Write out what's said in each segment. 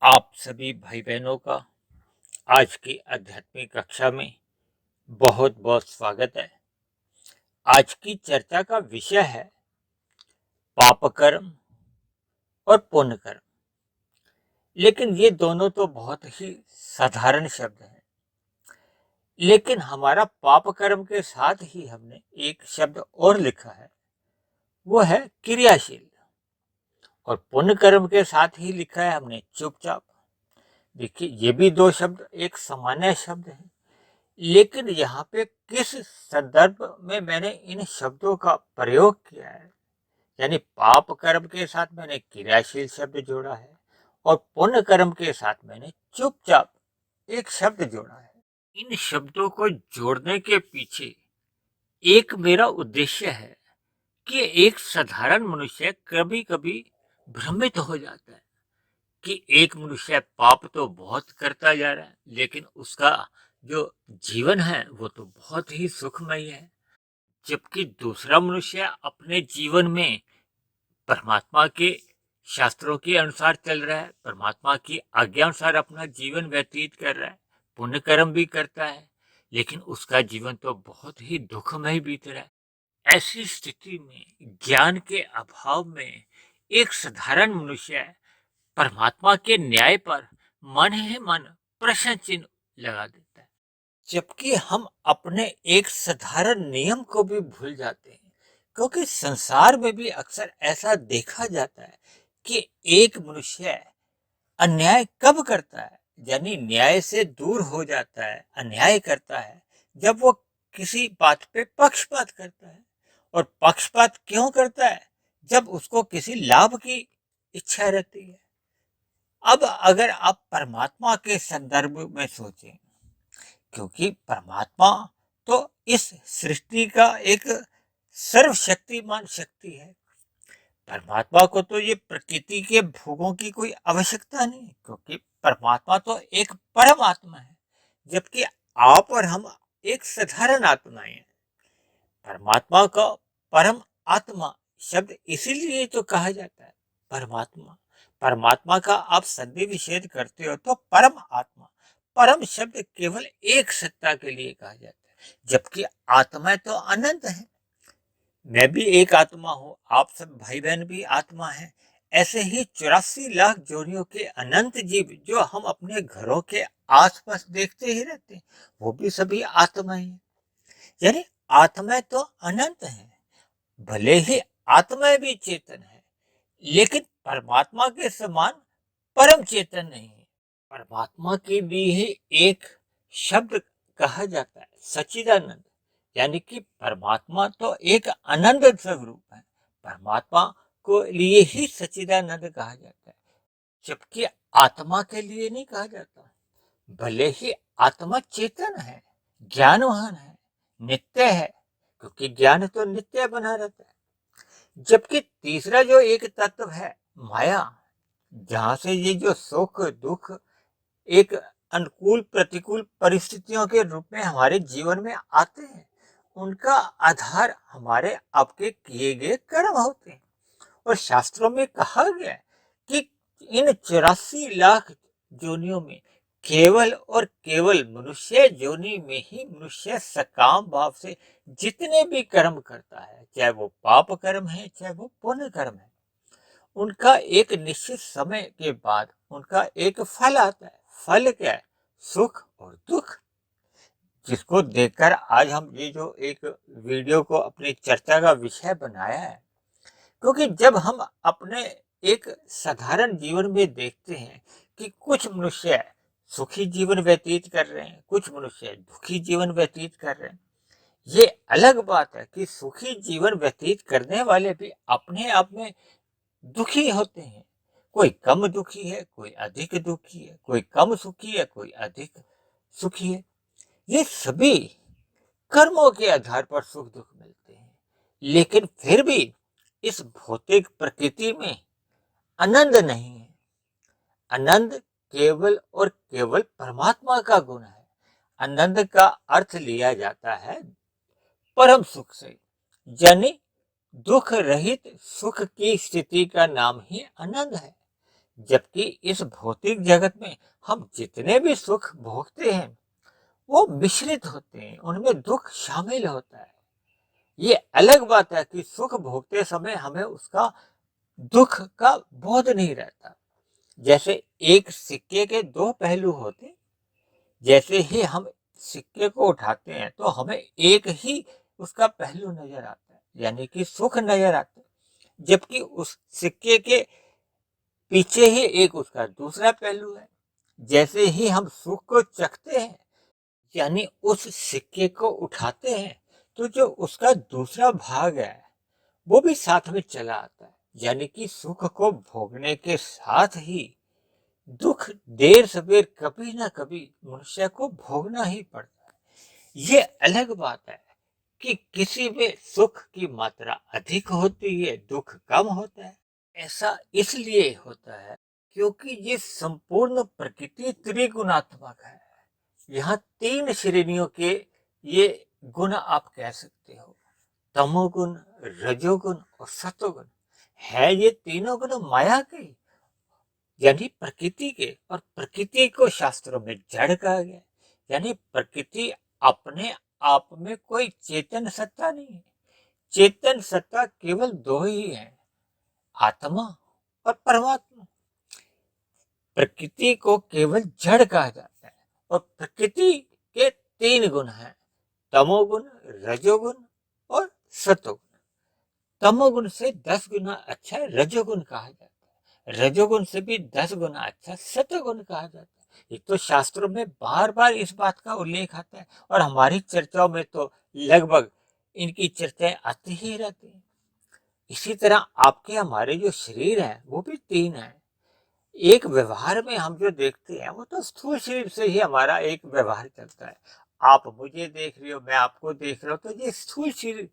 आप सभी भाई बहनों का आज की आध्यात्मिक कक्षा में बहुत बहुत स्वागत है। आज की चर्चा का विषय है पाप कर्म और पुण्य कर्म। लेकिन ये दोनों तो बहुत ही साधारण शब्द हैं। लेकिन हमारा पाप कर्म के साथ ही हमने एक शब्द और लिखा है, वो है क्रियाशील। और पुण्य कर्म के साथ ही लिखा है हमने चुपचाप। देखिए, ये भी दो शब्द एक सामान्य शब्द है, लेकिन यहाँ पे किस संदर्भ में मैंने इन शब्दों का प्रयोग किया है, यानी पाप कर्म के साथ मैंने क्रियाशील शब्द जोड़ा है और पुण्य कर्म के साथ मैंने चुपचाप एक शब्द जोड़ा है। इन शब्दों को जोड़ने के पीछे एक मेरा उद्देश्य है कि एक साधारण मनुष्य कभी कभी भ्रमित हो जाता है कि एक मनुष्य पाप तो बहुत करता जा रहा है, लेकिन उसका जो जीवन है वो तो बहुत ही सुखमय है। जबकि दूसरा मनुष्य अपने जीवन में परमात्मा के शास्त्रों के अनुसार चल रहा है, परमात्मा की आज्ञा अनुसार अपना जीवन व्यतीत कर रहा है, पुण्य कर्म भी करता है, लेकिन उसका जीवन तो बहुत ही दुखमय बीत रहा है। ऐसी स्थिति में ज्ञान के अभाव में एक साधारण मनुष्य परमात्मा के न्याय पर मन ही मन प्रश्न चिन्ह लगा देता है। जबकि हम अपने एक साधारण नियम को भी भूल जाते हैं, क्योंकि संसार में भी अक्सर ऐसा देखा जाता है कि एक मनुष्य अन्याय कब करता है, यानी न्याय से दूर हो जाता है, अन्याय करता है, जब वो किसी बात पे पक्षपात करता है। और पक्षपात क्यों करता है? जब उसको किसी लाभ की इच्छा रहती है। अब अगर आप परमात्मा के संदर्भ में सोचें, क्योंकि परमात्मा तो इस सृष्टि का एक सर्वशक्तिमान शक्ति है। परमात्मा को तो ये प्रकृति के भोगों की कोई आवश्यकता नहीं, क्योंकि परमात्मा तो एक परम आत्मा है, जबकि आप और हम एक साधारण आत्माएं हैं। परमात्मा का परम आत्मा शब्द इसीलिए तो कहा जाता है परमात्मा। परमात्मा का आप संधि विच्छेद करते हो तो परम आत्मा, परम शब्द केवल एक सत्ता के लिए कहा जाता है, जबकि आत्मा तो अनंत है। मैं भी एक आत्मा हूँ, आप सब भाई बहन भी आत्मा हैं। ऐसे ही 84 लाख जोनियों के अनंत जीव जो हम अपने घरों के आसपास देखते ही रहते हैं, वो भी सभी आत्मा हैं। यानी आत्मा तो अनंत है, भले ही आत्मा भी चेतन है, लेकिन परमात्मा के समान परम चेतन नहीं है। परमात्मा के लिए ही एक शब्द कहा जाता है सच्चिदानंद, यानी कि परमात्मा तो एक अनंत स्वरूप है। परमात्मा को लिए ही सच्चिदानंद कहा जाता है, जबकि आत्मा के लिए नहीं कहा जाता। भले ही आत्मा चेतन है, ज्ञानवान है, नित्य है, क्योंकि ज्ञान तो नित्य बना रहता है। जबकि तीसरा जो एक तत्व है माया, जहां से ये जो सुख दुख एक अनुकूल प्रतिकूल परिस्थितियों के रूप में हमारे जीवन में आते हैं, उनका आधार हमारे आपके किए गए कर्म होते हैं। और शास्त्रों में कहा गया है कि इन 84 लाख जोनियों में केवल और केवल मनुष्य जोनि में ही मनुष्य सकाम भाव से जितने भी कर्म करता है, चाहे वो पाप कर्म है चाहे वो पुण्य कर्म है, उनका एक निश्चित समय के बाद उनका एक फल आता है। फल क्या है? सुख और दुख। जिसको देखकर आज हम ये जो एक वीडियो को अपनी चर्चा का विषय बनाया है, क्योंकि जब हम अपने एक साधारण जीवन में देखते हैं कि कुछ मनुष्य सुखी जीवन व्यतीत कर रहे हैं, कुछ मनुष्य दुखी जीवन व्यतीत कर रहे हैं। ये अलग बात है कि सुखी जीवन व्यतीत करने वाले भी अपने आप में दुखी होते हैं। कोई कम दुखी है, कोई अधिक दुखी है, कोई कम सुखी है, कोई अधिक सुखी है। ये सभी कर्मों के आधार पर सुख दुख मिलते हैं, लेकिन फिर भी इस भौतिक प्रकृति में आनंद नहीं है। आनंद केवल और केवल परमात्मा का गुण है। आनंद का अर्थ लिया जाता है परम सुख से, यानी दुख रहित सुख की स्थिति का नाम ही आनंद है। जबकि इस भौतिक जगत में हम जितने भी सुख भोगते हैं वो मिश्रित होते हैं, उनमें दुख शामिल होता है। ये अलग बात है कि सुख भोगते समय हमें उसका दुख का बोध नहीं रहता। जैसे एक सिक्के के दो पहलू होते, जैसे ही हम सिक्के को उठाते हैं तो हमें एक ही उसका पहलू नजर आता है, यानी कि सुख नजर आता है, जबकि उस सिक्के के पीछे ही एक उसका दूसरा पहलू है। जैसे ही हम सुख को चखते हैं, यानी उस सिक्के को उठाते हैं, तो जो उसका दूसरा भाग है वो भी साथ में चला आता है, यानी कि सुख को भोगने के साथ ही दुख देर सवेर कभी ना कभी मनुष्य को भोगना ही पड़ता है। ये अलग बात है कि किसी में सुख की मात्रा अधिक होती है, दुख कम होता है। ऐसा इसलिए होता है क्योंकि ये संपूर्ण प्रकृति त्रिगुणात्मक है। यहाँ तीन श्रेणियों के ये गुण आप कह सकते हो, तमोगुण, रजोगुण और सतोगुण। है ये तीनों गुण माया के, यानी प्रकृति के, और प्रकृति को शास्त्रों में जड़ कहा गया, यानी प्रकृति अपने आप में कोई चेतन सत्ता नहीं है। चेतन सत्ता केवल दो ही है, आत्मा और परमात्मा। प्रकृति को केवल जड़ कहा जाता है और प्रकृति के तीन गुण हैं, तमोगुण, रजोगुण और सतोगुण। तमोगुण से 10 गुना अच्छा रजोगुण कहा जाता है, रजोगुण से भी 10 गुना अच्छा सतोगुण कहा जाता है। ये तो शास्त्रों में बार बार इस बात का उल्लेख आता है और हमारी चर्चाओं में तो लगभग इनकी चर्चाएं आती ही रहती हैं। इसी तरह आपके हमारे जो शरीर है वो भी तीन है। एक व्यवहार में हम जो देखते हैं वो तो स्थूल शरीर से ही हमारा एक व्यवहार चलता है। आप मुझे देख रहे हो, मैं आपको देख रहा हूँ, तो ये स्थूल शरीर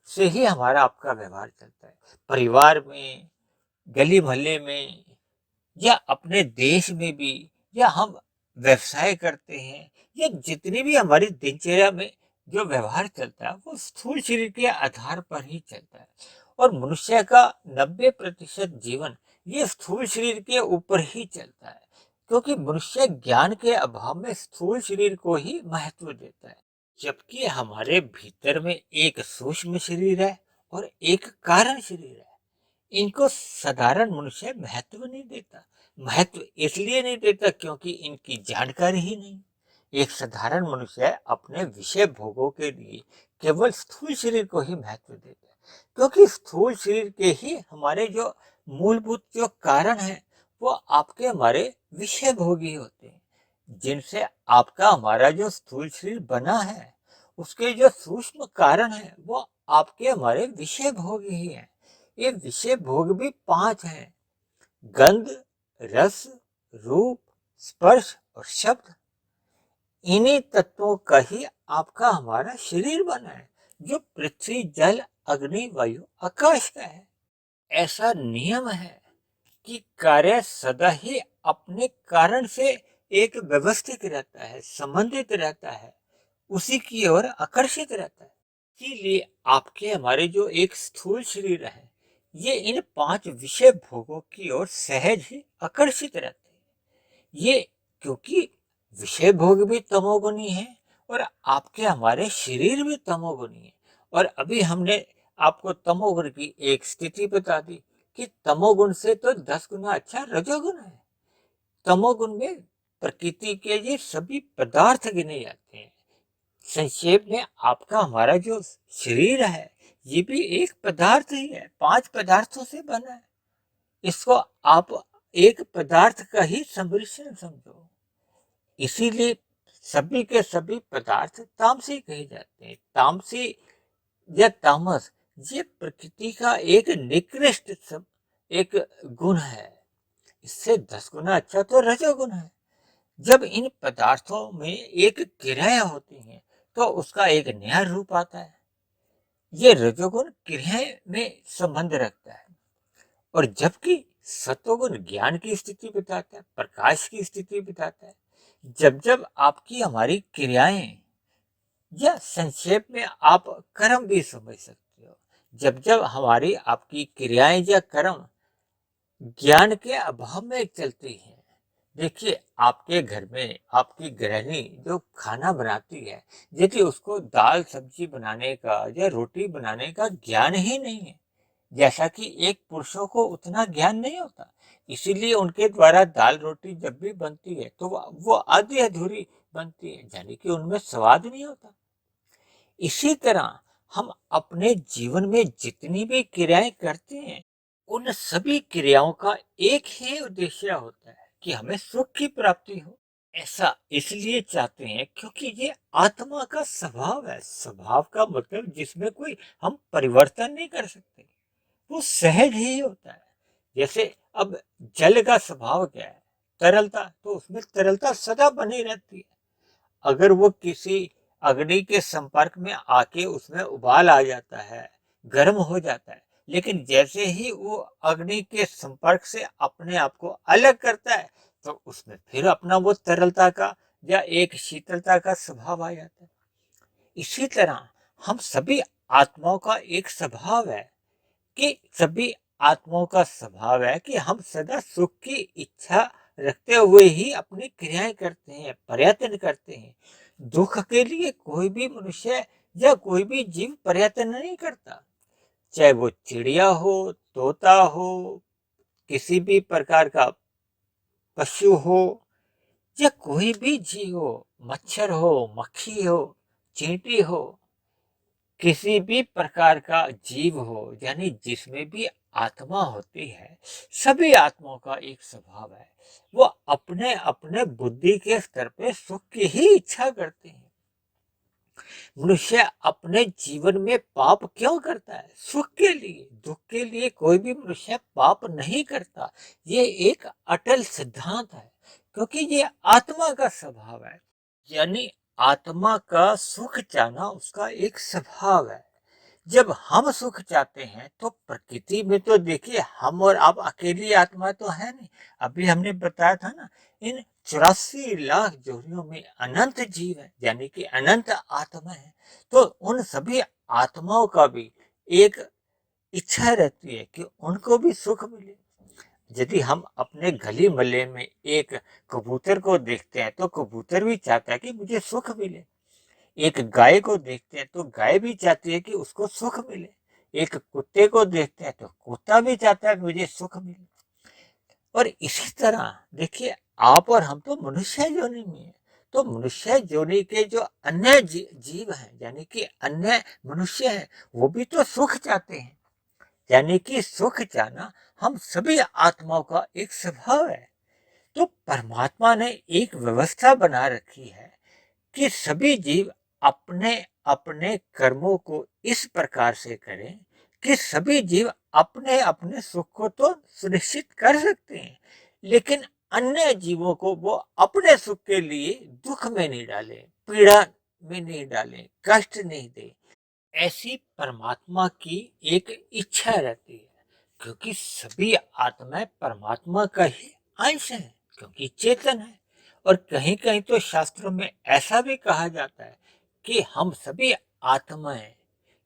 से ही हमारा आपका व्यवहार चलता है। परिवार में, गली मोहल्ले में, या अपने देश में भी, या हम व्यवसाय करते हैं, या जितनी भी हमारी दिनचर्या में जो व्यवहार चलता है वो स्थूल शरीर के आधार पर ही चलता है। और मनुष्य का 90% जीवन ये स्थूल शरीर के ऊपर ही चलता है, क्योंकि मनुष्य ज्ञान के अभाव में स्थूल शरीर को ही महत्व देता है, जबकि हमारे भीतर में एक सूक्ष्म शरीर है और एक कारण शरीर है। इनको साधारण मनुष्य महत्व नहीं देता। महत्व इसलिए नहीं देता क्योंकि इनकी जानकारी ही नहीं। एक साधारण मनुष्य अपने विषय भोगों के लिए केवल स्थूल शरीर को ही महत्व देता है, क्योंकि स्थूल शरीर के ही हमारे जो मूलभूत जो कारण है वो आपके हमारे विषय भोगी होते हैं, जिनसे आपका हमारा जो स्थूल शरीर बना है उसके जो सूक्ष्म कारण है वो आपके हमारे विषय भोग ही है। ये विषय भोग भी 5 हैं, गंध, रस, रूप, स्पर्श और शब्द। इन्हीं तत्वों का ही आपका हमारा शरीर बना है, जो पृथ्वी, जल, अग्नि, वायु, आकाश का है। ऐसा नियम है कि कार्य सदा ही अपने कारण से एक व्यवस्थित रहता है, संबंधित रहता है, उसी की ओर आकर्षित रहता है। इसीलिए आपके हमारे जो एक स्थूल शरीर है ये इन 5 विषय भोगों की ओर सहज ही आकर्षित रहते हैं। ये क्योंकि विषय भोग भी तमोगुणी है और आपके हमारे शरीर भी तमोगुणी है। और अभी हमने आपको तमोगुण की एक स्थिति बता दी कि तमोगुण से तो 10 गुना अच्छा रजोगुण है। तमोगुण में प्रकृति के ये सभी पदार्थ गिने जाते हैं। संक्षेप में आपका हमारा जो शरीर है ये भी एक पदार्थ ही है, 5 पदार्थों से बना है। इसको आप एक पदार्थ का ही सम्मिश्रण समझो। इसीलिए सभी के सभी पदार्थ तामसी कहे जाते हैं। तामसी या तामस ये प्रकृति का एक निकृष्ट एक गुण है। इससे 10 गुना अच्छा तो रजोगुण है। जब इन पदार्थों में एक क्रिया होती है तो उसका एक नया रूप आता है। ये रजोगुण क्रिया में संबंध रखता है और जबकि सतोगुण ज्ञान की स्थिति बताता है, प्रकाश की स्थिति बताता है। जब जब आपकी हमारी क्रियाएं, या संक्षेप में आप कर्म भी समझ सकते हो, जब जब हमारी आपकी क्रियाएं या कर्म ज्ञान के अभाव में चलती हैं। देखिए, आपके घर में आपकी गृहिणी जो खाना बनाती है, यदि उसको दाल सब्जी बनाने का या रोटी बनाने का ज्ञान ही नहीं है, जैसा कि एक पुरुषों को उतना ज्ञान नहीं होता, इसीलिए उनके द्वारा दाल रोटी जब भी बनती है तो वो आधी अधूरी बनती है, यानी कि उनमें स्वाद नहीं होता। इसी तरह हम अपने जीवन में जितनी भी क्रियाएं करते हैं, उन सभी क्रियाओं का एक ही उद्देश्य होता है कि हमें सुख की प्राप्ति हो। ऐसा इसलिए चाहते हैं क्योंकि ये आत्मा का स्वभाव है। स्वभाव का मतलब जिसमें कोई हम परिवर्तन नहीं कर सकते, वो सहज ही होता है। जैसे अब जल का स्वभाव क्या है? तरलता, तो उसमें तरलता सदा बनी रहती है। अगर वो किसी अग्नि के संपर्क में आके उसमें उबाल आ जाता है, गर्म हो जाता है, लेकिन जैसे ही वो अग्नि के संपर्क से अपने आप को अलग करता है, तो उसमें फिर अपना वो तरलता का या एक शीतलता का स्वभाव आ जाता है। इसी तरह हम सभी आत्माओं का एक स्वभाव है कि सभी आत्माओं का स्वभाव है कि हम सदा सुख की इच्छा रखते हुए ही अपनी क्रियाएं करते हैं, प्रयत्न करते हैं। दुख के लिए कोई भी मनुष्य या कोई भी जीव प्रयत्न नहीं करता, चाहे वो चिड़िया हो, तोता हो, किसी भी प्रकार का पशु हो या कोई भी जीव हो, मच्छर हो, मक्खी हो, चींटी हो, किसी भी प्रकार का जीव हो, यानी जिसमें भी आत्मा होती है, सभी आत्माओं का एक स्वभाव है, वो अपने अपने बुद्धि के स्तर पे सुख की ही इच्छा करते हैं। मनुष्य अपने जीवन में पाप क्यों करता है? सुख के लिए। दुख के लिए कोई भी मनुष्य पाप नहीं करता। ये एक अटल सिद्धांत है, क्योंकि ये आत्मा का स्वभाव है। यानी आत्मा का सुख चाहना उसका एक स्वभाव है। जब हम सुख चाहते हैं तो प्रकृति में तो देखिए हम और आप अकेली आत्मा तो है नहीं। अभी हमने बताया था ना, इन 84 लाख जोड़ियों में अनंत जीव है, यानी कि अनंत आत्मा है। तो उन सभी आत्माओं का भी एक इच्छा रहती है कि उनको भी सुख मिले। यदि हम अपने गली मोहल्ले में एक कबूतर को देखते हैं तो कबूतर भी चाहता है कि मुझे सुख मिले। एक गाय को देखते हैं तो गाय भी चाहती है कि उसको सुख मिले। एक कुत्ते को देखते हैं तो कुत्ता भी चाहता है मुझे सुख मिले। और इसी तरह देखिए, आप और हम तो मनुष्य योनि में है, तो मनुष्य योनि के जो अन्य जीव हैं, यानी कि अन्य मनुष्य हैं, वो भी तो सुख चाहते हैं। यानी कि सुख चाहना हम सभी आत्माओं का एक स्वभाव है। तो परमात्मा ने एक व्यवस्था बना रखी है कि सभी जीव अपने अपने कर्मों को इस प्रकार से करें कि सभी जीव अपने अपने सुख को तो सुनिश्चित कर सकते हैं, लेकिन अन्य जीवों को वो अपने सुख के लिए दुख में नहीं डाले, पीड़ा में नहीं डाले, कष्ट नहीं दे। ऐसी परमात्मा की एक इच्छा रहती है, क्योंकि सभी आत्माएं परमात्मा का ही अंश है, क्योंकि चेतन है। और कहीं कहीं तो शास्त्रों में ऐसा भी कहा जाता है कि हम सभी आत्माएं,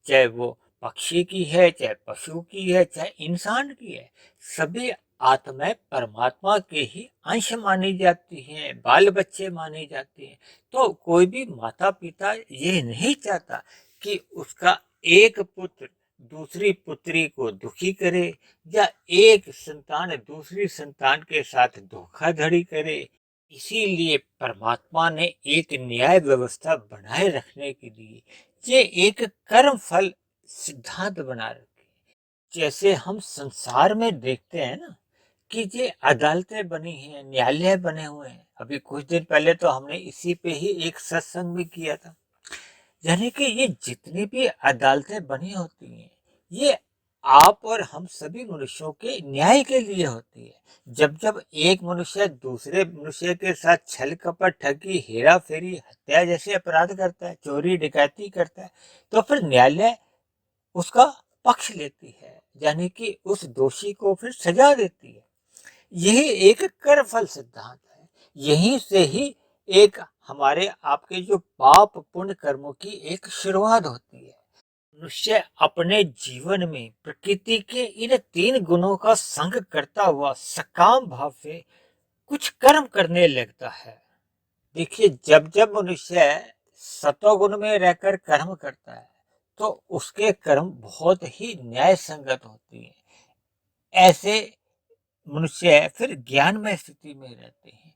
चाहे वो पक्षी की है, चाहे पशु की है, चाहे इंसान की है, सभी आत्माएं परमात्मा के ही अंश मानी जाती हैं, बाल बच्चे मानी जाती हैं। तो कोई भी माता पिता ये नहीं चाहता कि उसका एक पुत्र दूसरी पुत्री को दुखी करे, या एक संतान दूसरी संतान के साथ धोखाधड़ी करे। इसीलिए परमात्मा ने एक न्याय व्यवस्था बनाए रखने के लिए ये एक कर्म फल सिद्धांत बना रखे। जैसे हम संसार में देखते हैं ना कि ये अदालतें बनी हैं, न्यायालय बने हुए हैं। अभी कुछ दिन पहले तो हमने इसी पे ही एक सत्संग भी किया था। यानी कि ये जितनी भी अदालतें बनी होती हैं, ये आप और हम सभी मनुष्यों के न्याय के लिए होती है। जब जब एक मनुष्य दूसरे मनुष्य के साथ छल कपट, ठगी, हेरा फेरी, हत्या जैसे अपराध करता है, चोरी डकैती करता है, तो फिर न्यायालय उसका पक्ष लेती है, यानी कि उस दोषी को फिर सजा देती है। यही एक कर फल सिद्धांत है। यहीं से ही एक हमारे आपके जो पाप पुण्य कर्मों की एक शुरुआत होती है। मनुष्य अपने जीवन में प्रकृति के इन 3 गुणों का संग करता हुआ सकाम भाव से कुछ कर्म करने लगता है। देखिए, जब जब मनुष्य सतोगुण में रहकर कर्म करता है तो उसके कर्म बहुत ही न्याय संगत होती हैं। ऐसे मनुष्य फिर ज्ञानमय स्थिति में रहते हैं।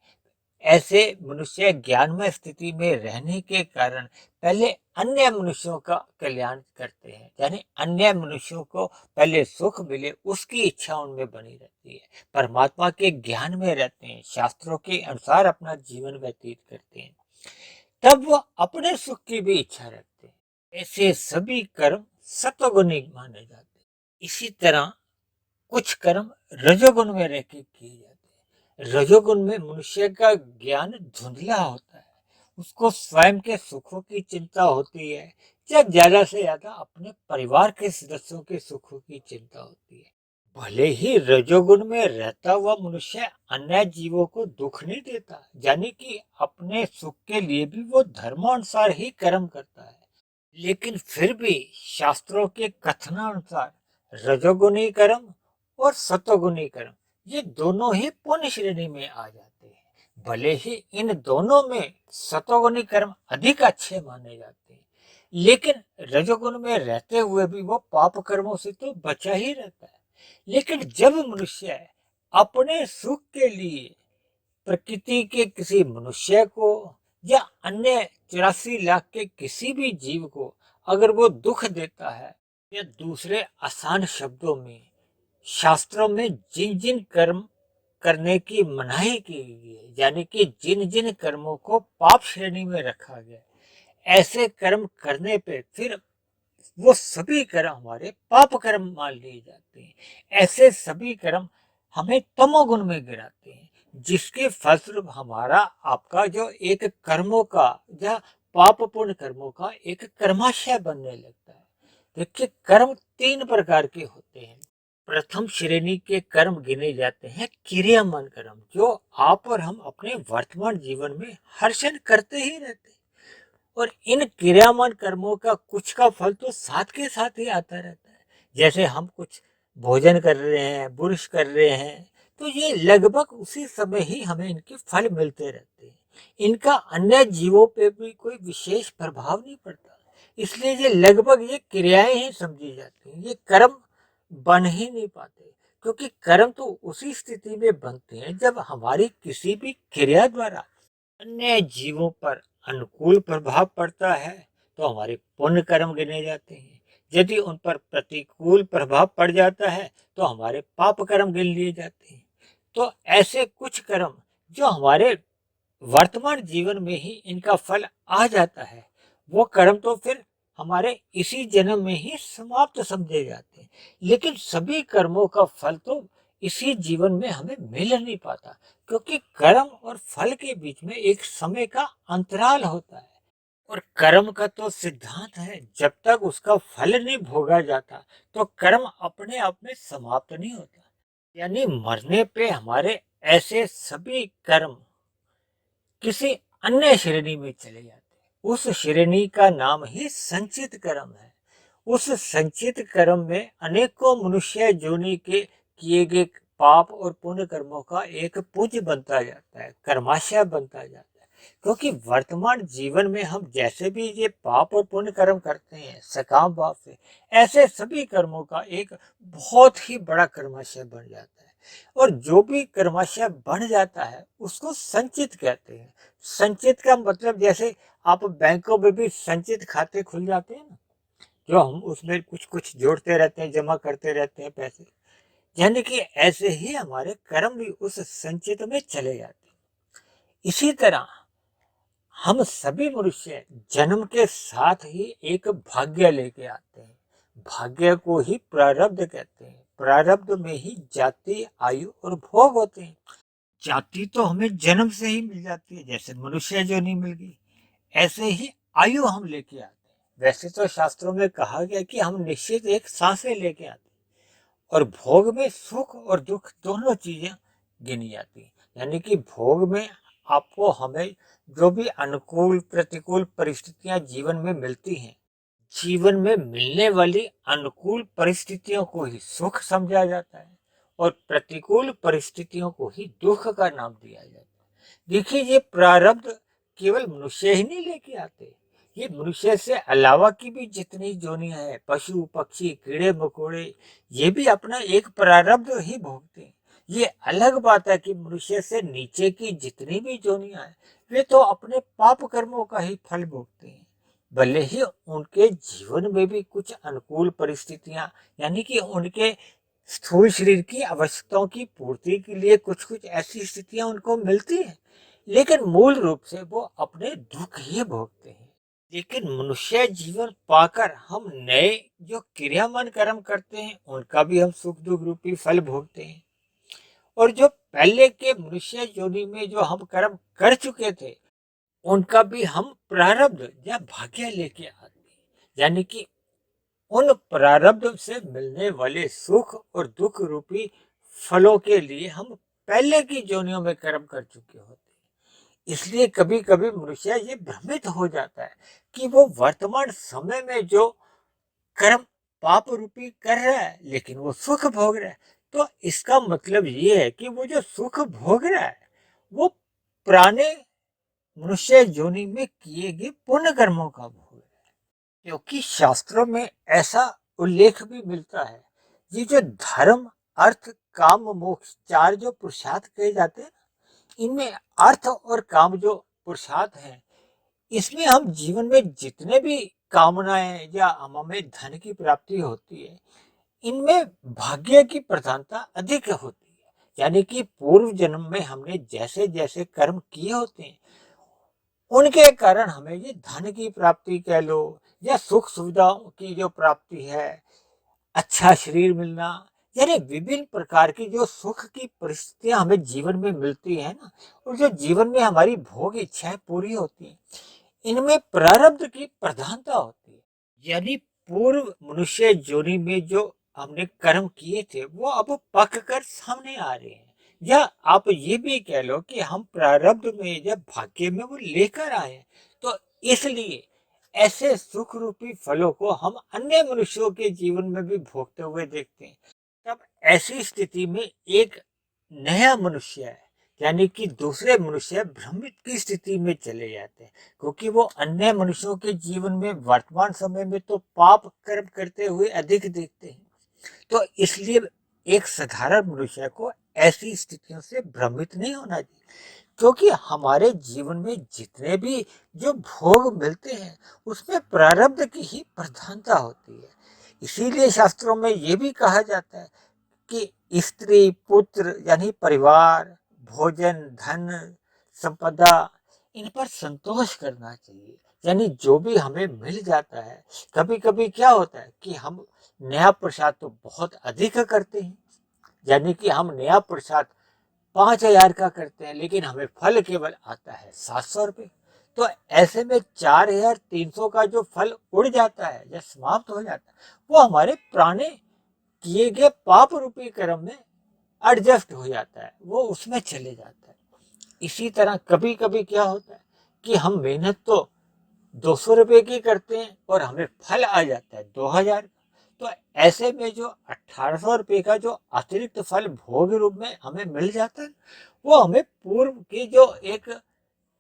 ऐसे मनुष्य ज्ञानमय स्थिति में रहने के कारण पहले अन्य मनुष्यों का कल्याण करते हैं, यानी अन्य मनुष्यों को पहले सुख मिले उसकी इच्छा उनमें बनी रहती है। परमात्मा के ज्ञान में रहते हैं, शास्त्रों के अनुसार अपना जीवन व्यतीत करते हैं, तब वो अपने सुख की भी इच्छा रखते हैं। ऐसे सभी कर्म सत्वगुणी माने जाते हैं। इसी तरह कुछ कर्म रजोगुण में रह के किए जाते हैं। रजोगुण में मनुष्य का ज्ञान धुंधला होता है, उसको स्वयं के सुखों की चिंता होती है या ज्यादा से ज्यादा अपने परिवार के सदस्यों के सुखों की चिंता होती है। भले ही रजोगुण में रहता हुआ मनुष्य अन्य जीवों को दुख नहीं देता, यानी कि अपने सुख के लिए भी वो धर्मानुसार ही कर्म करता है, लेकिन फिर भी शास्त्रों के कथनानुसार रजोगुणी कर्म और सतोगुणी कर्म ये दोनों ही पुण्य श्रेणी में आ जाते हैं। भले ही इन दोनों में सतोगुणी कर्म अधिक अच्छे माने जाते हैं, लेकिन रजोगुण में रहते हुए भी वो पाप कर्मों से तो बचा ही रहता है। लेकिन जब मनुष्य अपने सुख के लिए प्रकृति के किसी मनुष्य को या अन्य 84 लाख के किसी भी जीव को अगर वो दुख देता है, या दूसरे आसान शब्दों में शास्त्रों में जिन जिन कर्म करने की मनाही की गई है, यानी कि जिन जिन कर्मों को पाप श्रेणी में रखा गया, ऐसे कर्म करने पे फिर वो सभी कर्म हमारे पाप कर्म मान लिए जाते हैं। ऐसे सभी कर्म हमें तमोगुण में गिराते हैं, जिसके फलस्वरूप हमारा आपका जो एक कर्मों का या पाप पुण्य कर्मों का एक कर्माशय बनने लगता है। देखिए, कर्म 3 प्रकार के होते हैं। प्रथम श्रेणी के कर्म गिने जाते हैं क्रियामान कर्म, जो आप और हम अपने वर्तमान जीवन में हर क्षण करते ही रहते हैं। और इन क्रियामान कर्मों का कुछ का फल तो साथ के साथ ही आता रहता है। जैसे हम कुछ भोजन कर रहे हैं, बुरुश कर रहे हैं, तो ये लगभग उसी समय ही हमें इनके फल मिलते रहते हैं। इनका अन्य जीवों पे भी कोई विशेष प्रभाव नहीं पड़ता, इसलिए ये लगभग ये क्रियाएं ही समझी जाती हैं। ये कर्म बन ही नहीं पाते, क्योंकि कर्म तो उसी स्थिति में बनते हैं जब हमारी किसी भी क्रिया द्वारा अन्य जीवों पर अनुकूल प्रभाव पड़ता है तो हमारे पुण्य कर्म गिने जाते हैं। यदि उन पर प्रतिकूल प्रभाव पड़ जाता है तो हमारे पाप कर्म गिन लिए जाते हैं। तो ऐसे कुछ कर्म जो हमारे वर्तमान जीवन में ही इनका फल आ जाता है, वो कर्म तो फिर हमारे इसी जन्म में ही समाप्त समझे जाते हैं। लेकिन सभी कर्मों का फल तो इसी जीवन में हमें मिल नहीं पाता, क्योंकि कर्म और फल के बीच में एक समय का अंतराल होता है। और कर्म का तो सिद्धांत है, जब तक उसका फल नहीं भोगा जाता तो कर्म अपने आप में समाप्त नहीं होता। यानी मरने पे हमारे ऐसे सभी कर्म किसी अन्य श्रेणी में चले जाते हैं। उस श्रेणी का नाम ही संचित कर्म है। उस संचित कर्म में अनेकों मनुष्य योनि के किए गए पाप और पुण्य कर्मों का एक पुंज बनता जाता है, कर्माशय बनता जाता है। क्योंकि वर्तमान जीवन में हम जैसे भी ये पाप और पुण्य कर्म करते हैं सकाम भाव से, ऐसे सभी कर्मों का एक बहुत ही बड़ा कर्माशय बन जाता है। और जो भी कर्माशय बन जाता है उसको संचित कहते हैं। संचित का मतलब, जैसे आप बैंकों में भी संचित खाते खुल जाते हैं ना, जो हम उसमें कुछ कुछ जोड़ते रहते हैं, जमा करते रहते हैं पैसे, यानी कि ऐसे ही हमारे कर्म भी उस संचित में चले जाते हैं। इसी तरह हम सभी मनुष्य जन्म के साथ ही एक भाग्य लेके आते हैं। भाग्य को ही प्रारब्ध कहते हैं। प्रारब्ध में ही जाति, आयु और भोग होते हैं। जाति तो हमें जन्म से ही मिल जाती है, जैसे मनुष्य जो नहीं मिल गई, ऐसे ही आयु हम लेके आते हैं। वैसे तो शास्त्रों में कहा गया कि हम निश्चित एक सांसें लेके आते हैं, और भोग में सुख और दुख दोनों चीजें गिनी जाती हैं। यानी कि भोग में आपको हमें जो भी अनुकूल प्रतिकूल परिस्थितियां जीवन में मिलती हैं, जीवन में मिलने वाली अनुकूल परिस्थितियों को ही सुख समझा जाता है और प्रतिकूल परिस्थितियों को ही दुख का नाम दिया जाता है। देखिए, ये प्रारब्ध केवल मनुष्य ही नहीं लेके आते, ये मनुष्य से अलावा की भी जितनी जोनियां हैं, पशु पक्षी कीड़े मकोड़े, ये भी अपना एक प्रारब्ध ही भोगते हैं। ये अलग बात है कि मनुष्य से नीचे की जितनी भी जोनियां हैं, वे तो अपने पाप कर्मों का ही फल भोगते हैं। भले ही उनके जीवन में भी कुछ अनुकूल परिस्थितियां, यानी कि उनके स्थूल शरीर की आवश्यकताओं की पूर्ति के लिए कुछ कुछ ऐसी स्थितियां उनको मिलती हैं, लेकिन मूल रूप से वो अपने दुख ही भोगते हैं। लेकिन मनुष्य जीवन पाकर हम नए जो क्रियामान कर्म करते हैं, उनका भी हम सुख दुख रूपी फल भोगते हैं। और जो पहले के मनुष्य योनि में जो हम कर्म कर चुके थे, उनका भी हम प्रारब्ध या भाग्य लेके आते हैं। यानी कि उन प्रारब्ध से मिलने वाले सुख और दुख रूपी फलों के लिए हम पहले की योनियों में कर्म कर चुके होते हैं। इसलिए कभी कभी मनुष्य ये भ्रमित हो जाता है कि वो वर्तमान समय में जो कर्म पाप रूपी कर रहा है, लेकिन वो सुख भोग रहा है। तो इसका मतलब ये है कि वो जो सुख भोग रहा है, वो पुराने मनुष्य योनि में किए गए पुण्य कर्मों का भोग है। क्योंकि शास्त्रों में ऐसा उल्लेख भी मिलता है, ये जो धर्म अर्थ काम मोक्ष चार जो पुरुषार्थ कहे जाते हैं, इनमें अर्थ और काम जो पुरुषार्थ हैं, इसमें हम जीवन में जितने भी कामनाएं या हमें धन की प्राप्ति होती है, इनमें भाग्य की प्रधानता अधिक होती है। यानी कि पूर्व जन्म में हमने जैसे जैसे कर्म किए होते हैं, उनके कारण हमें ये धन की प्राप्ति कह लो या सुख सुविधाओं की जो प्राप्ति है, अच्छा शरीर मिलना, यानी विभिन्न प्रकार की जो सुख की परिस्थितियां हमें जीवन में मिलती है ना, और जो जीवन में हमारी भोग इच्छाएं पूरी होती हैं, इनमें प्रारब्ध की प्रधानता होती है। यानी पूर्व मनुष्य योनि में जो हमने कर्म किए थे, वो अब पक कर सामने आ रहे हैं। या आप ये भी कह लो कि हम प्रारब्ध में या भाग्य में वो लेकर आए हैं। तो इसलिए ऐसे सुख रूपी फलों को हम अन्य मनुष्यों के जीवन में भी भोगते हुए देखते हैं। तब ऐसी स्थिति में एक नया मनुष्य है, यानी कि दूसरे मनुष्य भ्रमित की स्थिति में चले जाते हैं, क्योंकि वो अन्य मनुष्यों के जीवन में वर्तमान समय में तो पाप कर्म करते हुए अधिक देखते हैं। तो इसलिए एक साधारण मनुष्य को ऐसी स्थितियों से भ्रमित नहीं होना चाहिए, क्योंकि हमारे जीवन में जितने भी जो भोग मिलते हैं, उसमें प्रारब्ध की ही प्रधानता होती है। इसीलिए शास्त्रों में ये भी कहा जाता है कि स्त्री पुत्र यानी परिवार, भोजन, धन, संपदा, इन पर संतोष करना चाहिए। यानी जो भी हमें मिल जाता है, कभी कभी क्या होता है कि हम नया प्रसाद तो बहुत अधिक करते हैं, यानी कि हम नया प्रसाद 5,000 का करते हैं, लेकिन हमें फल केवल आता है 700 रुपये। तो ऐसे में 4,300 का जो फल उड़ जाता है या समाप्त हो जाता है, वो हमारे पुराने किए गए पाप रूपी कर्म में एडजस्ट हो जाता है, वो उसमें चले जाता है। इसी तरह कभी कभी क्या होता है कि हम मेहनत तो 200 रुपये की करते हैं और हमें फल आ जाता है 2,000। तो ऐसे में जो 1,800 रुपये का जो अतिरिक्त फल भोग रूप में हमें मिल जाता है, वो हमें पूर्व की जो एक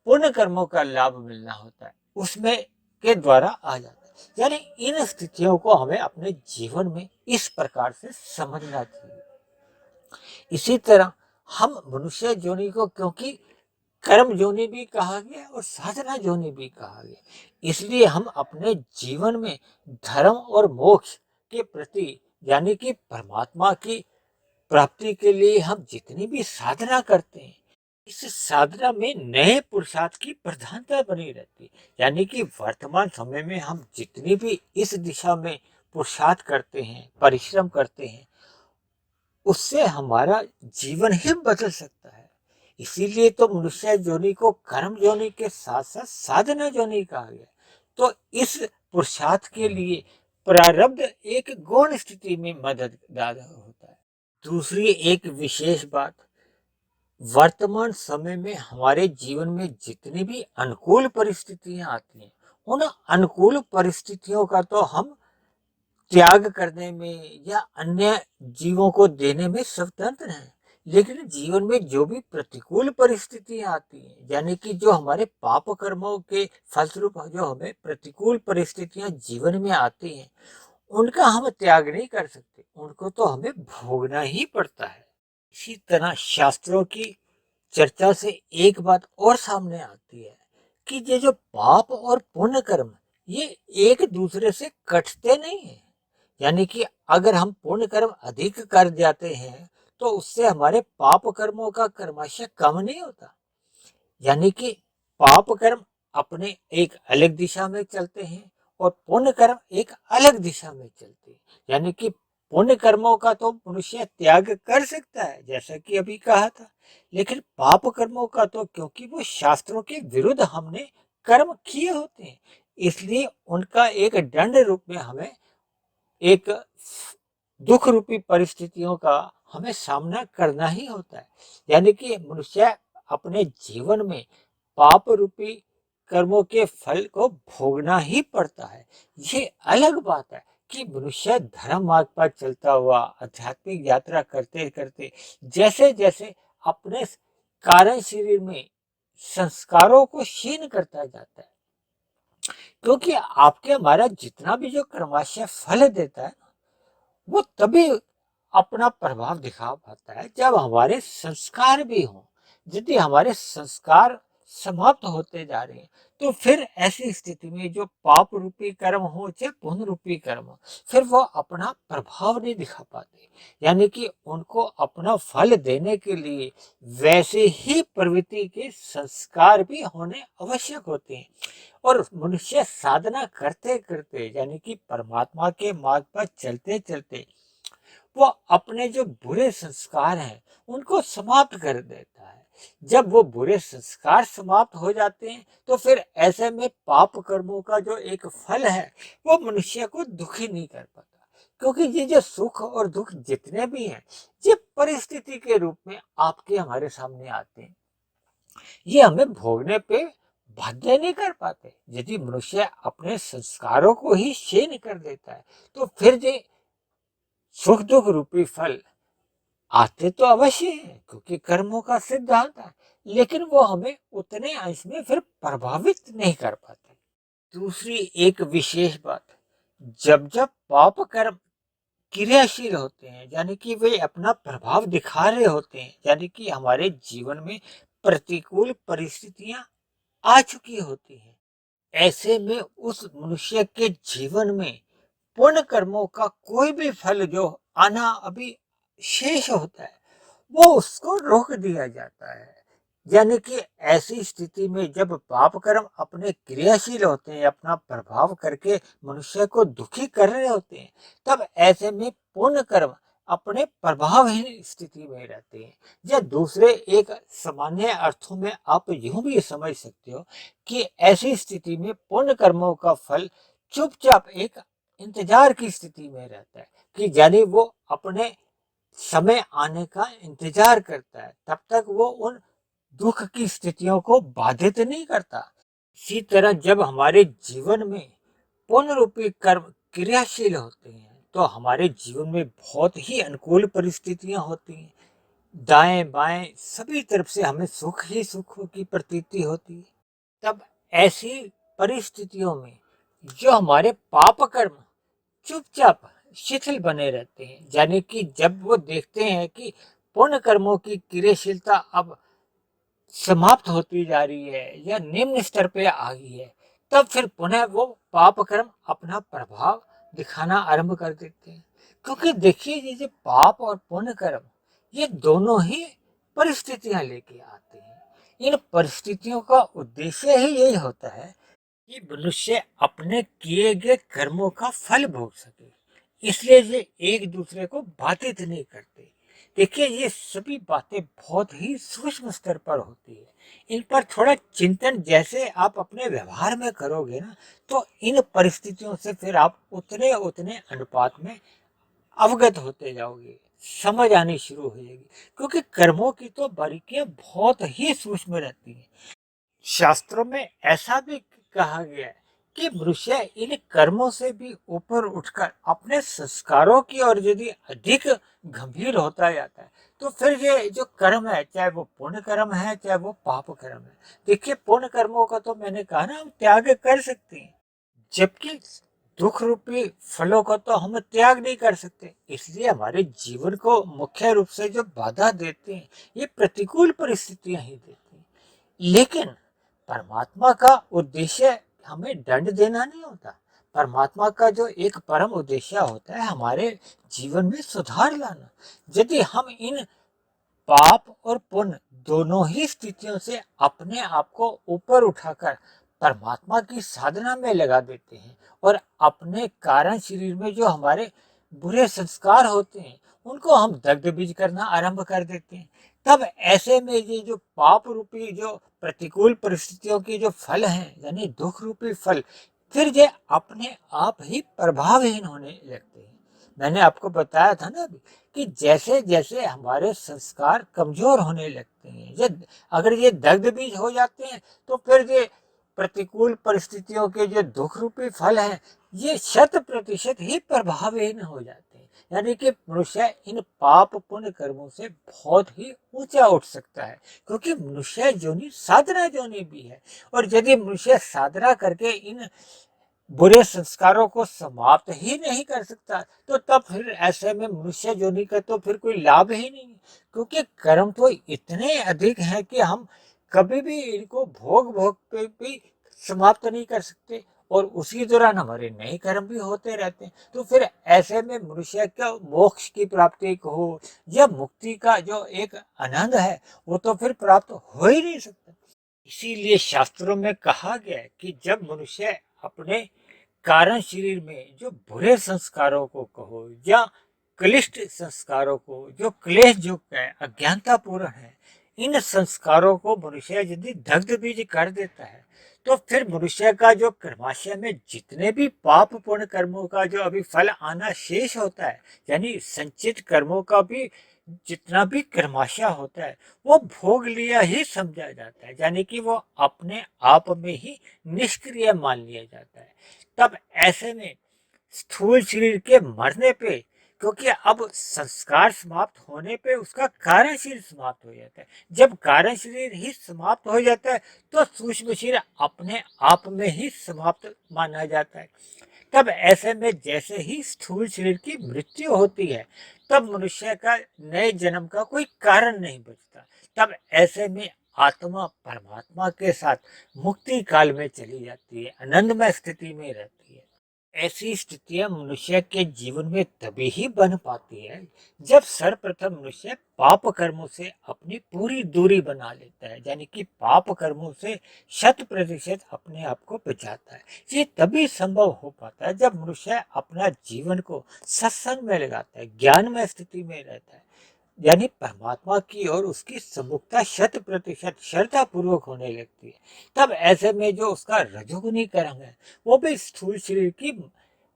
पुण्य कर्मों का लाभ मिलना होता है, उसमें के द्वारा आ जाता है। यानी इन स्थितियों को हमें अपने जीवन में इस प्रकार से समझना चाहिए। इसी तरह हम मनुष्य योनि को क्योंकि कर्म योनि भी कहा गया और साधना योनि भी कहा गया, इसलिए हम अपने जीवन में धर्म और मोक्ष के प्रति, यानी कि परमात्मा की प्राप्ति के लिए हम जितनी भी साधना करते हैं, इस साधना में नए पुरुषार्थ की प्रधानता बनी रहती है। यानी कि वर्तमान समय में हम जितनी भी इस दिशा में पुरुषार्थ करते हैं, परिश्रम करते हैं, उससे हमारा जीवन ही बदल सकता है। इसीलिए तो मनुष्य योनि को कर्म योनि के साथ साथ साधना योनि कहा गया। तो इस पुरुषार्थ के लिए प्रारब्ध एक गौण स्थिति में मददगार होता है। दूसरी एक विशेष बात, वर्तमान समय में हमारे जीवन में जितनी भी अनुकूल परिस्थितियां आती हैं, उन अनुकूल परिस्थितियों का तो हम त्याग करने में या अन्य जीवों को देने में स्वतंत्र हैं, लेकिन जीवन में जो भी प्रतिकूल परिस्थितियां आती हैं, यानी कि जो हमारे पाप कर्मों के फलस्वरूप जो हमें प्रतिकूल परिस्थितियां जीवन में आती हैं, उनका हम त्याग नहीं कर सकते, उनको तो हमें भोगना ही पड़ता है। इसी तरह शास्त्रों की चर्चा से एक बात और सामने आती है कि ये जो पाप और पुण्य कर्म, ये एक दूसरे से कटते नहीं है। यानी कि अगर हम पुण्य कर्म अधिक कर जाते हैं तो उससे हमारे पाप कर्मों का कर्मशः कम नहीं होता। यानी कि पाप कर्म अपने एक अलग दिशा में चलते हैं और पुण्य कर्म एक अलग दिशा में चलते हैं। यानी कि पुण्य कर्मों का तो मनुष्य त्याग कर सकता है, जैसा कि अभी कहा था, लेकिन पाप कर्मों का तो, क्योंकि वो शास्त्रों के विरुद्ध हमने कर्म किए होते हैं, इसलिए उनका एक दंड रूप में हमें एक दुख रूपी परिस्थितियों का हमें सामना करना ही होता है। यानी कि मनुष्य अपने जीवन में पाप रूपी कर्मों के फल को भोगना ही पड़ता है। ये अलग बात है कि मनुष्य धर्म मार्ग पर चलता हुआ आध्यात्मिक यात्रा करते करते जैसे जैसे अपने कारण शरीर में संस्कारों को क्षीण करता जाता है, क्योंकि आपके हमारा जितना भी जो कर्माशय फल देता है, वो तभी अपना प्रभाव दिखा पाता है जब हमारे संस्कार भी हों। यदि हमारे संस्कार समाप्त होते जा रहे हैं तो फिर ऐसी स्थिति में जो पाप रूपी कर्म हो चाहे पुण्य रूपी कर्म हो, फिर वो अपना प्रभाव नहीं दिखा पाते। यानी कि उनको अपना फल देने के लिए वैसे ही प्रवृत्ति के संस्कार भी होने आवश्यक होते हैं। और मनुष्य साधना करते करते, यानी कि परमात्मा के मार्ग पर चलते चलते, वो अपने जो बुरे संस्कार हैं उनको समाप्त कर देता है। जब वो बुरे संस्कार समाप्त हो जाते हैं तो फिर ऐसे में पाप कर्मों का जो एक फल है वो मनुष्य को दुखी नहीं कर पाता, क्योंकि ये जो सुख और दुख जितने भी हैं, ये परिस्थिति के रूप में आपके हमारे सामने आते हैं। ये हमें भोगने पे बाध्य नहीं कर पाते। यदि मनुष्य अपने संस्कारों को ही क्षीण कर देता है तो फिर ये सुख दुख रूपी फल आते तो अवश्य हैं, क्योंकि कर्मों का सिद्धांत है, लेकिन वो हमें उतने अंश में फिर प्रभावित नहीं कर पाते। दूसरी एक विशेष बात, जब जब पाप कर्म क्रियाशील होते हैं, यानी कि वे अपना प्रभाव दिखा रहे होते हैं, यानी कि हमारे जीवन में प्रतिकूल परिस्थितियां आ चुकी होती हैं, ऐसे में उस मनुष्य के जीवन में पुण्य कर्मों का कोई भी फल जो आना अभी शेष होता है, वो उसको रोक दिया जाता है। यानी कि ऐसी स्थिति में जब पाप कर्म अपने क्रियाशील होते हैं, अपना प्रभाव करके मनुष्य को दुखी कर रहे होते हैं, तब ऐसे में पुण्य कर्म अपने प्रभावहीन स्थिति में रहते हैं। या दूसरे एक सामान्य अर्थों में आप यूं भी समझ सकते हो कि ऐसी स्थिति में पुण्य कर्मों का फल चुपचाप एक इंतजार की स्थिति में रहता है, कि यानी वो अपने समय आने का इंतजार करता है, तब तक वो उन दुख की स्थितियों को बाधित नहीं करता। इसी तरह जब हमारे जीवन में पुण्य रूपी कर्म क्रियाशील होते हैं तो हमारे जीवन में बहुत ही अनुकूल परिस्थितियां होती हैं। दाएं बाएं सभी तरफ से हमें सुख ही सुखों की प्रतीति होती है। तब ऐसी परिस्थितियों में जो हमारे पाप कर्म चुपचाप शिथिल बने रहते हैं, यानी कि जब वो देखते हैं कि पुण्य कर्मों की क्रियाशीलता अब समाप्त होती जा रही है या निम्न स्तर पे आ गई है, तब फिर पुनः वो पाप कर्म अपना प्रभाव दिखाना आरंभ कर देते हैं। क्योंकि देखिए, ये जो पाप और पुण्य कर्म, ये दोनों ही परिस्थितियां लेके आते हैं। इन परिस्थितियों का उद्देश्य ही यही होता है कि मनुष्य अपने किए गए कर्मों का फल भोग सके, इसलिए ये एक दूसरे को बाधित नहीं करते। देखिए, ये सभी बातें बहुत ही सूक्ष्म स्तर पर होती है। इन पर थोड़ा चिंतन जैसे आप अपने व्यवहार में करोगे ना, तो इन परिस्थितियों से फिर आप उतने उतने अनुपात में अवगत होते जाओगे, समझ आनी शुरू हो जाएगी। क्योंकि कर्मों की तो बारीकियां बहुत ही सूक्ष्म रहती हैं। शास्त्रों में ऐसा भी कहा गया है कि मनुष्य इन कर्मों से भी ऊपर उठकर अपने संस्कारों की ओर यदि अधिक गंभीर होता जाता है, तो फिर ये जो कर्म है, चाहे वो पुण्य कर्म है चाहे वो पाप कर्म है, देखिए पुण्य कर्मों का तो मैंने कहा ना हम त्याग कर सकते हैं, जबकि दुख रूपी फलों का तो हम त्याग नहीं कर सकते। इसलिए हमारे जीवन को मुख्य रूप से जो बाधा देते हैं, ये प्रतिकूल परिस्थितियां ही देती हैं। लेकिन परमात्मा का उद्देश्य हमें दंड देना नहीं होता। परमात्मा का जो एक परम उद्देश्य होता है हमारे जीवन में सुधार लाना। यदि हम इन पाप और पुण्य दोनों ही स्थितियों से अपने आप को ऊपर उठाकर परमात्मा की साधना में लगा देते हैं और अपने कारण शरीर में जो हमारे बुरे संस्कार होते हैं उनको हम दग्ध बीज करना आरंभ कर देते हैं, तब ऐसे में ये जो पाप रूपी जो प्रतिकूल परिस्थितियों के जो फल हैं यानी दुख रूपी फल, फिर ये अपने आप ही प्रभावहीन होने लगते हैं। मैंने आपको बताया था ना अभी कि जैसे जैसे हमारे संस्कार कमजोर होने लगते हैं, ये अगर ये दग्ध बीज हो जाते हैं, तो फिर ये प्रतिकूल परिस्थितियों के जो दुख रूपी फल हैं ये 100% ही प्रभावहीन हो जाते हैं। यानी कि मनुष्य इन पाप पुण्य कर्मों से बहुत ही ऊंचा उठ सकता है, क्योंकि मनुष्य जोनि साधना जोनि भी है। और यदि मनुष्य साधना करके इन बुरे संस्कारों को समाप्त ही नहीं कर सकता, तो तब फिर ऐसे में मनुष्य योनि का तो फिर कोई लाभ ही नहीं है, क्योंकि कर्म तो इतने अधिक हैं कि हम कभी भी इनको भोग भोग पे भी समाप्त नहीं कर सकते और उसी दौरान हमारे नए कर्म भी होते रहते हैं। तो फिर ऐसे में मनुष्य का मोक्ष की प्राप्ति हो या मुक्ति का जो एक आनंद है वो तो फिर प्राप्त हो ही नहीं सकता। इसीलिए शास्त्रों में कहा गया है कि जब मनुष्य अपने कारण शरीर में जो बुरे संस्कारों को कहो या क्लिष्ट संस्कारों को, जो क्लेश युक्त है, अज्ञानता पूर्ण है, इन संस्कारों को मनुष्य यदि दग्ध बीज कर देता है, तो फिर मनुष्य का जो कर्माशय में जितने भी पाप पूर्ण कर्मों का जो अभी फल आना शेष होता है, यानी संचित कर्मों का भी जितना भी कर्माशय होता है वो भोग लिया ही समझा जाता है, यानी कि वो अपने आप में ही निष्क्रिय मान लिया जाता है। तब ऐसे में स्थूल शरीर के मरने पे, क्योंकि अब संस्कार समाप्त होने पे उसका कारण शरीर समाप्त हो जाता है, जब कारण शरीर ही समाप्त हो जाता है तो सूक्ष्म शरीर अपने आप में ही समाप्त माना जाता है। तब ऐसे में जैसे ही स्थूल शरीर की मृत्यु होती है, तब मनुष्य का नए जन्म का कोई कारण नहीं बचता। तब ऐसे में आत्मा परमात्मा के साथ मुक्ति काल में चली जाती है, आनंदमय स्थिति में रहती है। ऐसी स्थितियां मनुष्य के जीवन में तभी ही बन पाती है जब सर्वप्रथम मनुष्य पाप कर्मों से अपनी पूरी दूरी बना लेता है, यानी कि पाप कर्मों से 100% अपने आप को बचाता है। ये तभी संभव हो पाता है जब मनुष्य अपना जीवन को सत्संग में लगाता है, ज्ञानमय स्थिति में रहता है, यानी परमात्मा की और उसकी सम्मुखता 100% श्रद्धा पूर्वक होने लगती है। तब ऐसे में जो उसका रजोगुनी कर्म है वो भी स्थूल शरीर की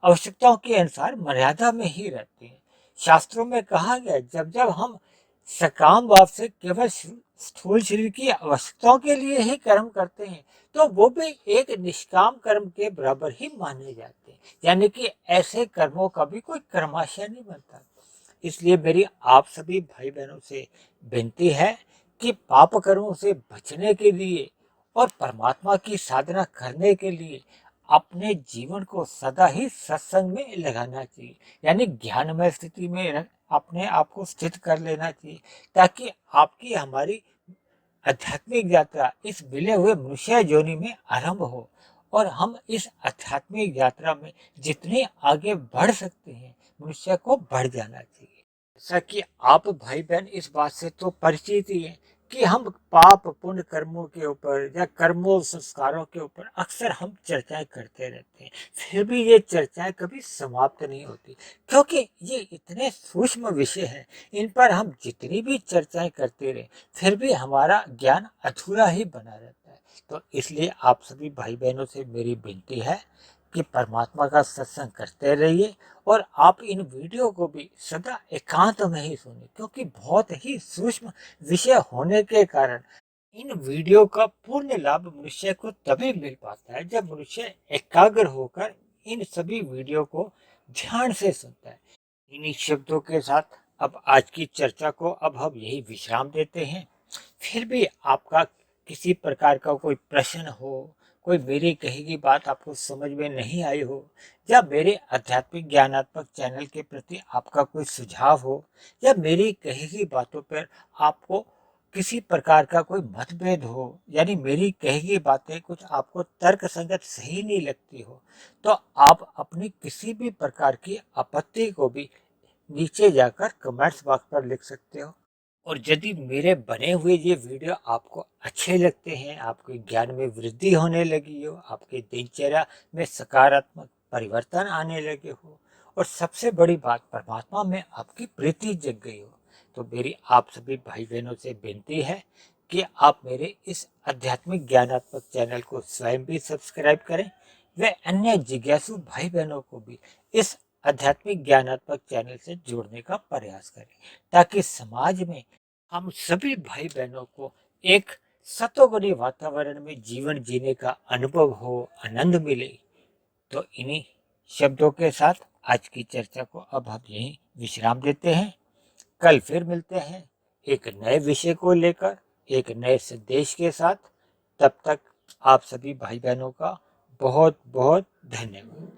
आवश्यकताओं के अनुसार मर्यादा में ही रहती है। शास्त्रों में कहा गया जब जब हम सकाम भाव से केवल स्थूल शरीर की आवश्यकताओं के लिए ही कर्म करते हैं, तो वो भी एक निष्काम कर्म के बराबर ही माने जाते हैं, यानी कि ऐसे कर्मों का भी कोई कर्माशय नहीं बनता। इसलिए मेरी आप सभी भाई बहनों से विनती है कि पाप कर्मों से बचने के लिए और परमात्मा की साधना करने के लिए अपने जीवन को सदा ही सत्संग में लगाना चाहिए, यानी ज्ञानमय स्थिति में अपने आप को स्थित कर लेना चाहिए, ताकि आपकी हमारी आध्यात्मिक यात्रा इस मिले हुए मनुष्य योनि में आरंभ हो और हम इस आध्यात्मिक यात्रा में जितने आगे बढ़ सकते हैं मनुष्य को बढ़ जाना चाहिए। जैसा कि आप भाई बहन इस बात से तो परिचित ही हैं कि हम पाप पुण्य कर्मों के ऊपर या कर्मों संस्कारों के ऊपर अक्सर हम चर्चाएं करते रहते हैं, फिर भी ये चर्चाएं कभी समाप्त नहीं होती, क्योंकि ये इतने सूक्ष्म विषय हैं, इन पर हम जितनी भी चर्चाएं करते रहे फिर भी हमारा ज्ञान अधूरा ही बना रहता है। तो इसलिए आप सभी भाई बहनों से मेरी विनती है कि परमात्मा का सत्संग करते रहिए और आप इन वीडियो को भी सदा एकांत में ही सुनिए, क्योंकि बहुत ही सूक्ष्म विषय होने के कारण इन वीडियो का पूर्ण लाभ मनुष्य को तभी मिल पाता है जब मनुष्य एकाग्र होकर इन सभी वीडियो को ध्यान से सुनता है। इन्हीं शब्दों के साथ अब आज की चर्चा को अब हम यही विश्राम देते हैं। फिर भी आपका किसी प्रकार का कोई प्रश्न हो, कोई मेरी कही गई बात आपको समझ में नहीं आई हो, या मेरे आध्यात्मिक ज्ञानात्मक चैनल के प्रति आपका कोई सुझाव हो, या मेरी कही गई बातों पर आपको किसी प्रकार का कोई मतभेद हो, यानी मेरी कही गई बातें कुछ आपको तर्क संगत सही नहीं लगती हो, तो आप अपनी किसी भी प्रकार की आपत्ति को भी नीचे जाकर कमेंट्स बॉक्स पर लिख सकते हो। और यदि मेरे बने हुए ये वीडियो आपको अच्छे लगते हैं, आपके ज्ञान में वृद्धि होने लगी हो, आपके दिनचर्या में सकारात्मक परिवर्तन आने लगे हो, और सबसे बड़ी बात परमात्मा में आपकी प्रीति जग गई हो, तो मेरी आप सभी भाई बहनों से विनती है कि आप मेरे इस आध्यात्मिक ज्ञानात्मक चैनल को स्वयं भी सब्सक्राइब करें, व अन्य जिज्ञासु भाई बहनों को भी इस आध्यात्मिक ज्ञानात्मक चैनल से जोड़ने का प्रयास करें, ताकि समाज में हम सभी भाई बहनों को एक सतोगुणी वातावरण में जीवन जीने का अनुभव हो, आनंद मिले। तो इन्हीं शब्दों के साथ आज की चर्चा को अब हम यहीं विश्राम देते हैं। कल फिर मिलते हैं एक नए विषय को लेकर, एक नए संदेश के साथ। तब तक आप सभी भाई बहनों का बहुत बहुत धन्यवाद।